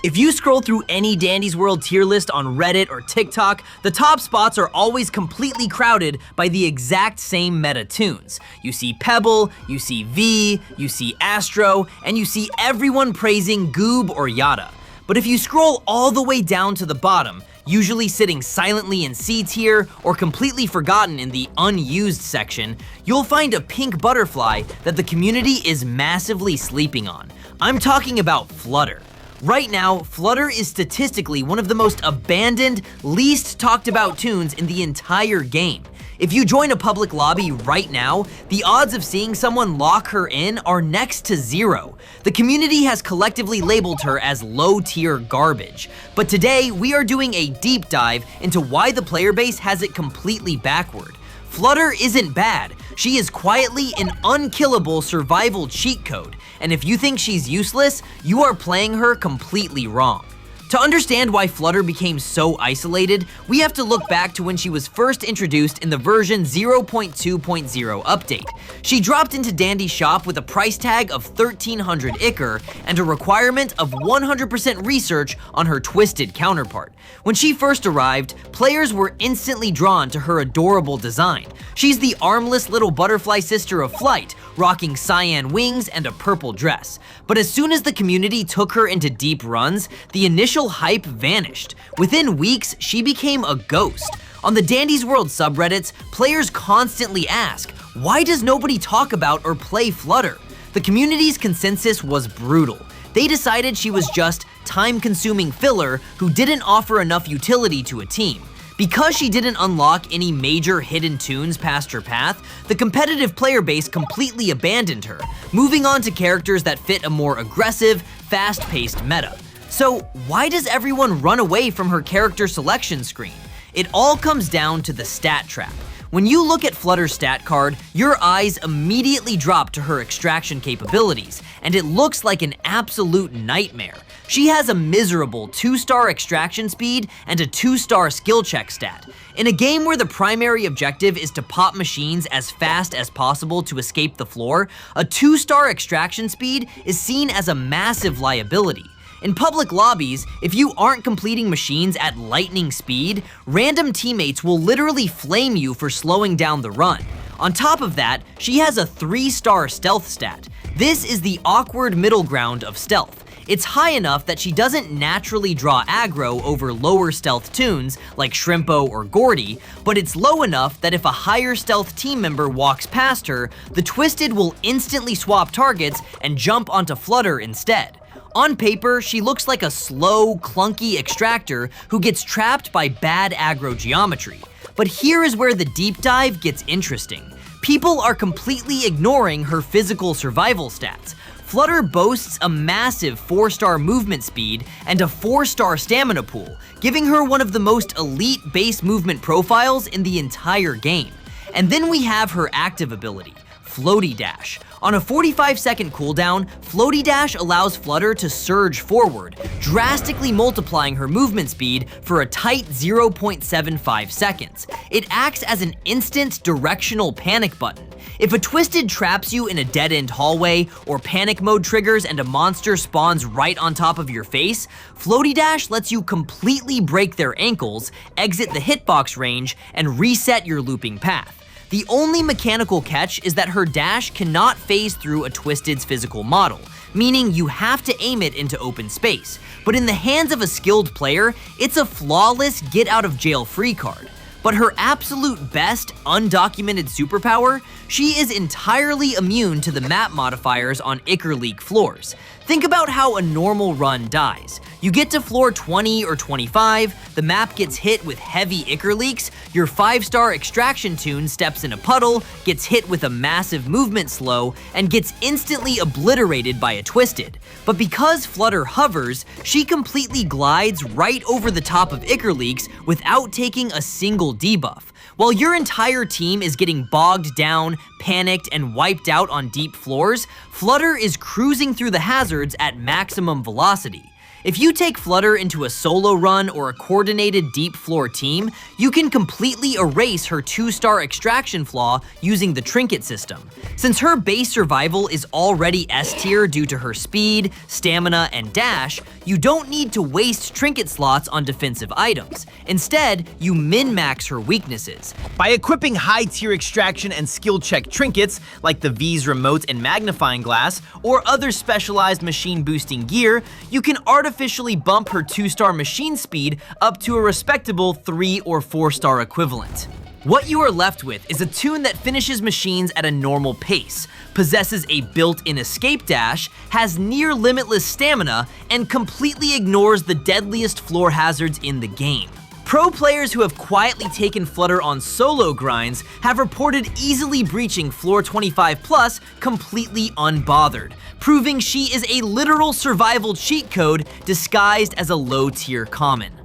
If you scroll through any Dandy's World tier list on Reddit or TikTok, the top spots are always completely crowded by the exact same meta tunes. You see Pebble, you see V, you see Astro, and you see everyone praising Goob or Yada. But if you scroll all the way down to the bottom, usually sitting silently in C tier or completely forgotten in the unused section, you'll find a pink butterfly that the community is massively sleeping on. I'm talking about Flutter. Right now, Flutter is statistically one of the most abandoned, least talked about tunes in the entire game. If you join a public lobby right now, the odds of seeing someone lock her in are next to zero. The community has collectively labeled her as low-tier garbage. But today, we are doing a deep dive into why the player base has it completely backward. Flutter isn't bad. She is quietly an unkillable survival cheat code. And if you think she's useless, you are playing her completely wrong. To understand why Flutter became so isolated, we have to look back to when she was first introduced in the version 0.2.0 update. She dropped into Dandy's shop with a price tag of 1,300 Ichor and a requirement of 100% research on her twisted counterpart. When she first arrived, players were instantly drawn to her adorable design. She's the armless little butterfly sister of Flight, rocking cyan wings and a purple dress. But as soon as the community took her into deep runs, the initial hype vanished. Within weeks, she became a ghost. On the Dandy's World subreddits, players constantly ask, why does nobody talk about or play Flutter? The community's consensus was brutal. They decided she was just time-consuming filler who didn't offer enough utility to a team. Because she didn't unlock any major hidden tunes past her path, the competitive player base completely abandoned her, moving on to characters that fit a more aggressive, fast-paced meta. So why does everyone run away from her character selection screen? It all comes down to the stat trap. When you look at Flutter's stat card, your eyes immediately drop to her extraction capabilities, and it looks like an absolute nightmare. She has a miserable 2-star extraction speed and a 2-star skill check stat. In a game where the primary objective is to pop machines as fast as possible to escape the floor, a 2-star extraction speed is seen as a massive liability. In public lobbies, if you aren't completing machines at lightning speed, random teammates will literally flame you for slowing down the run. On top of that, she has a 3-star stealth stat. This is the awkward middle ground of stealth. It's high enough that she doesn't naturally draw aggro over lower stealth tunes like Shrimpo or Gordy, but it's low enough that if a higher stealth team member walks past her, the Twisted will instantly swap targets and jump onto Flutter instead. On paper, she looks like a slow, clunky extractor who gets trapped by bad aggro geometry. But here is where the deep dive gets interesting. People are completely ignoring her physical survival stats. Flutter boasts a massive 4-star movement speed and a 4-star stamina pool, giving her one of the most elite base movement profiles in the entire game. And then we have her active ability, Floaty Dash. On a 45-second cooldown, Floaty Dash allows Flutter to surge forward, drastically multiplying her movement speed for a tight 0.75 seconds. It acts as an instant directional panic button. If a Twisted traps you in a dead-end hallway, or panic mode triggers and a monster spawns right on top of your face, Floaty Dash lets you completely break their ankles, exit the hitbox range, and reset your looping path. The only mechanical catch is that her dash cannot phase through a Twisted's physical model, meaning you have to aim it into open space. But in the hands of a skilled player, it's a flawless get-out-of-jail-free card. But her absolute best undocumented superpower, she is entirely immune to the map modifiers on Ichor Leak floors. Think about how a normal run dies. You get to floor 20 or 25, the map gets hit with heavy Ichor Leaks, your 5-star extraction tune steps in a puddle, gets hit with a massive movement slow, and gets instantly obliterated by a Twisted. But because Flutter hovers, she completely glides right over the top of Ichor Leaks without taking a single debuff. While your entire team is getting bogged down, panicked, and wiped out on deep floors, Flutter is cruising through the hazards at maximum velocity. If you take Flutter into a solo run or a coordinated deep floor team, you can completely erase her 2-star extraction flaw using the Trinket system. Since her base survival is already S tier due to her speed, stamina, and dash, you don't need to waste Trinket slots on defensive items. Instead, you min-max her weaknesses. By equipping high-tier extraction and skill check trinkets, like the V's remote and magnifying glass, or other specialized machine-boosting gear, you can artificially bump her 2-star machine speed up to a respectable 3 or 4-star equivalent. What you are left with is a Toon that finishes machines at a normal pace, possesses a built-in escape dash, has near limitless stamina, and completely ignores the deadliest floor hazards in the game. Pro players who have quietly taken Flutter on solo grinds have reported easily breaching floor 25 plus completely unbothered, proving she is a literal survival cheat code disguised as a low-tier common.